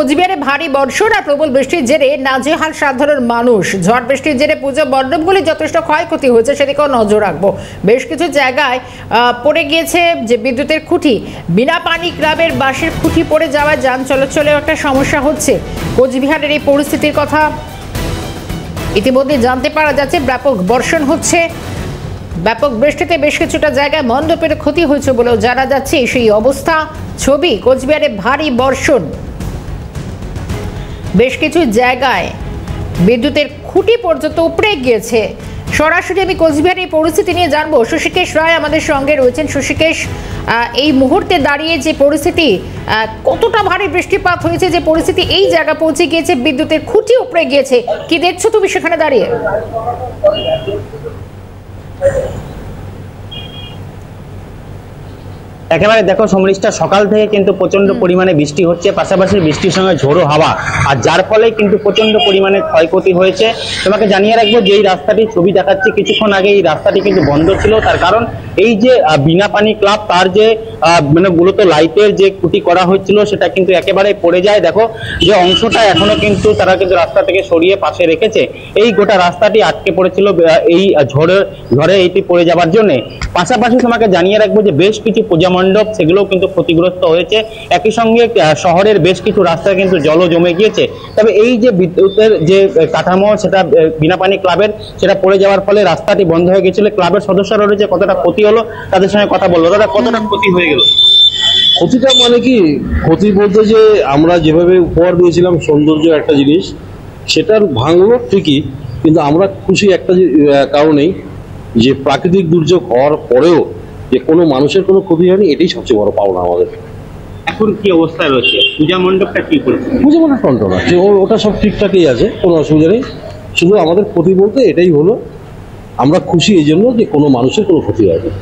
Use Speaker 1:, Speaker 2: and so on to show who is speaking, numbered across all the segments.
Speaker 1: কোচবিহারে ভারী বর্ষণ আর প্রবল বৃষ্টির জেরে নাজেহাল সাধারণ মানুষ। ঝড় বৃষ্টির জেরে পুজো মণ্ডপগুলি যথেষ্ট ক্ষয়ক্ষতি হয়েছে, সেদিকেও নজর রাখবো। বেশ কিছু জায়গায় পড়ে গিয়েছে যে বিদ্যুতের খুঁটি, বিনা পানি ক্লাবের বাঁশের খুঁটি পড়ে যাওয়ায় যান চলাচলেও একটা সমস্যা হচ্ছে। কোচবিহারের এই পরিস্থিতির কথা ইতিমধ্যে জানতে পারা যাচ্ছে। ব্যাপক বর্ষণ হচ্ছে, ব্যাপক বৃষ্টিতে বেশ কিছুটা জায়গায় মণ্ডপের ক্ষতি হয়েছে বলেও জানা যাচ্ছে। সেই অবস্থা ছবি কোচবিহারে ভারী বর্ষণ, বেশ কিছু জায়গায় বিদ্যুতের খুঁটি পর্যন্ত উপড়ে গিয়েছে। সরাসরি আমি কোচবিহারের এই পরিস্থিতি নিয়ে জানবো। শশীকেশ রায় আমাদের সঙ্গে রয়েছেন। শশীকেশ, এই মুহূর্তে দাঁড়িয়ে যে পরিস্থিতি, কতটা ভারী বৃষ্টিপাত হয়েছে, যে পরিস্থিতি এই জায়গা পৌঁছে গিয়েছে, বিদ্যুতের খুঁটি উপড়ে গিয়েছে, কি দেখছো তুমি সেখানে দাঁড়িয়ে?
Speaker 2: একেবারে দেখো সমৃষ্ঠা, সকাল থেকে কিন্তু প্রচন্ড পরিমাণে বৃষ্টি হচ্ছে, পাশাপাশি বৃষ্টির সঙ্গে ঝোড়ো হাওয়া, আর যার ফলে কিন্তু প্রচন্ড পরিমাণে ক্ষয়ক্ষতি হয়েছে। তোমাকে জানিয়ে রাখবো যে এই রাস্তাটি ছবি দেখাচ্ছে, কিছুক্ষণ আগে এই রাস্তাটি কিন্তু বন্ধ ছিল। তার কারণ এই যে বিনা পানি ক্লাব, তার যে মানে মূলত লাইটের যে খুঁটি করা হয়েছিল সেটা কিন্তু একেবারে পড়ে যায়। দেখো যে অংশটা এখনো কিন্তু তারা কিন্তু রাস্তা থেকে সরিয়ে পাশে রেখেছে। এই গোটা রাস্তাটি আটকে পড়েছিল এই ঝড়ে এইটি পড়ে যাওয়ার জন্য। পাশাপাশি তোমাকে জানিয়ে রাখবো যে বেশ কিছু পূজা মণ্ডপ সেগুলোও কিন্তু ক্ষতিগ্রস্ত হয়েছে। একই সঙ্গে শহরের বেশ কিছু রাস্তায় কিন্তু জলও জমে গিয়েছে। তবে এই যে বিদ্যুতের যে কাঠামো, সেটা বিনা পানি ক্লাবের, সেটা পড়ে যাওয়ার ফলে রাস্তাটি বন্ধ হয়ে গেছিল। ক্লাবের সদস্যরা রয়েছে, কতটা ক্ষতি হলো তাদের সঙ্গে কথা বললো। দাদা, কতটা ক্ষতি হয়ে গেল?
Speaker 3: ক্ষতিটা মানে কি, ক্ষতি বলতে যে আমরা যেভাবে উপহার দিয়েছিলাম সৌন্দর্য একটা জিনিস, সেটার ভাঙলো ঠিকই, কিন্তু আমরা খুশি একটা কারণেই, যে প্রাকৃতিক দুর্যোগ হওয়ার পরেও যে কোনো মানুষের কোনো ক্ষতি হয়নি, এটাই সবচেয়ে বড় পাওনা আমাদের।
Speaker 2: এখন কি অবস্থায় রয়েছে পূজা মণ্ডপটা, কি করেছে?
Speaker 3: পূজা মণ্ডপ কন্ট্রোল আছে, ওটা সব ঠিকঠাকই আছে, কোনো অসুবিধা নেই। শুধু আমাদের ক্ষতি বলতে এটাই হলো, আমরা খুশি এই জন্য যে কোনো মানুষের কোনো ক্ষতি হয়নি।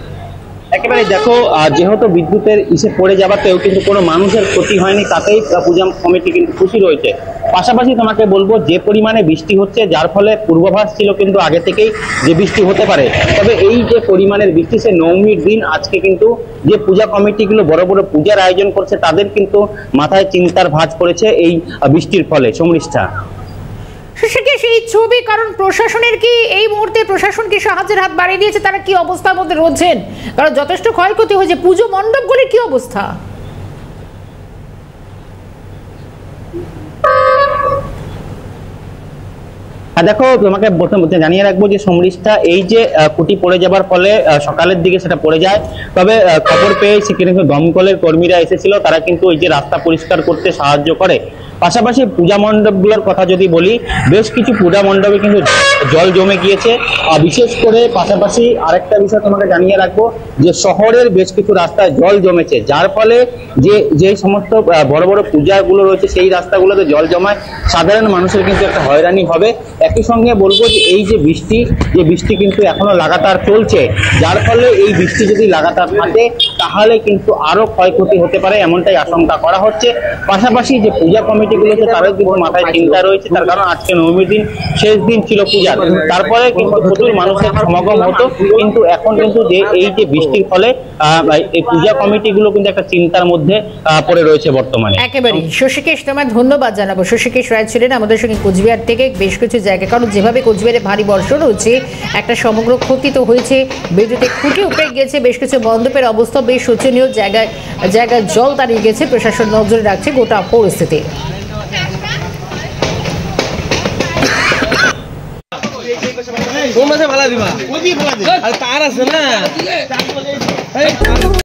Speaker 2: একেবারে দেখো, যেহেতু বিদ্যুতের ইসে পড়ে যাওয়াতেও কিন্তু কোনো মানুষের ক্ষতি হয়নি, তাতেই পূজা কমিটি কিন্তু খুশি রয়েছে। পাশাপাশি তোমাকে বলবো, যে পরিমাণে বৃষ্টি হচ্ছে, যার ফলে পূর্বাভাস ছিল কিন্তু আগে থেকেই যে বৃষ্টি হতে পারে। তবে এই যে পরিমাণের বৃষ্টি, সে নবমীর দিন আজকে কিন্তু যে পূজা কমিটিগুলো বড় বড় পূজার আয়োজন করছে, তাদের কিন্তু মাথায় চিন্তার ভাঁজ পড়েছে এই বৃষ্টির ফলে। সমৃষ্ঠা,
Speaker 1: শশীকেশ, এই ছবি, কারণ প্রশাসনের কি এই মুহূর্তে প্রশাসন কি সাহায্যের হাত বাড়িয়ে দিয়েছে? তারা কি অবস্থার মধ্যে রয়েছেন? কারণ যথেষ্ট ক্ষয়ক্ষতি হয়েছে। পুজো মণ্ডপগুলির কি অবস্থা?
Speaker 2: দেখো, তোমাকে প্রথমে জানিয়ে রাখবো যে সমৃষ্ঠা, এই যে খুঁটি পড়ে যাবার ফলে সকালের দিকে সেটা পড়ে যায়। তবে খবর পেয়ে সেখানে দমকলের কর্মীরা এসেছিল, তারা কিন্তু এই যে রাস্তা পরিষ্কার করতে সাহায্য করে। পাশাপাশি পূজা মণ্ডপগুলোর কথা যদি বলি, বেশ কিছু পূজা মণ্ডপে কিন্তু জল জমে গিয়েছে। বিশেষ করে পাশাপাশি আরেকটা বিষয় তোমাকে জানিয়ে রাখবো যে শহরের বেশ কিছু রাস্তায় জল জমেছে, যার ফলে যে সমস্ত বড় বড় পূজাগুলো রয়েছে সেই রাস্তাগুলোতে জল জমায়, সাধারণ মানুষের কিন্তু একটা হয়রানি হবে। একই সঙ্গে বলবো যে এই যে বৃষ্টি কিন্তু এখনো লাগাতার চলছে, যার ফলে এই বৃষ্টি যদি লাগাতার থাকে তাহলে কিন্তু আরো ক্ষয়ক্ষতি হতে পারে, এমনটাই আশঙ্কা করা হচ্ছে। পাশাপাশি যে পূজা কমিটিগুলোতে তাদের কিন্তু মাথায় চিন্তা রয়েছে, তার কারণ আজকে নবমীর দিন, শেষ দিন ছিল পূজার, তারপরে কিন্তু প্রচুর মানুষের সমাগম হতো। কিন্তু এখন কিন্তু যে এই যে বৃষ্টির ফলে এই পূজা কমিটিগুলো কিন্তু একটা চিন্তার মধ্যে পড়ে রয়েছে বর্তমানে।
Speaker 1: একেবারে শশীকেশ, তোমায় ধন্যবাদ জানাবো। শশীকেশ রায় ছিলেন আমাদের সঙ্গে কোচবিহার থেকে। বেশ কিছু জায়গায়, কারণ যেভাবে কোচবিহারে ভারী বর্ষণ হচ্ছে, একটা সমগ্র ক্ষতি তো হয়েছে, বিদ্যুতের খুঁটি উপড়ে গিয়েছে, বেশ কিছু মণ্ডপের অবস্থা বেশ শোচনীয়, জায়গায় জায়গায় জল দাঁড়িয়ে গেছে। প্রশাসন নজরে রাখছে গোটা পরিস্থিতি।
Speaker 4: কোন মাসে ভাড়া দিবা? তার আছে না।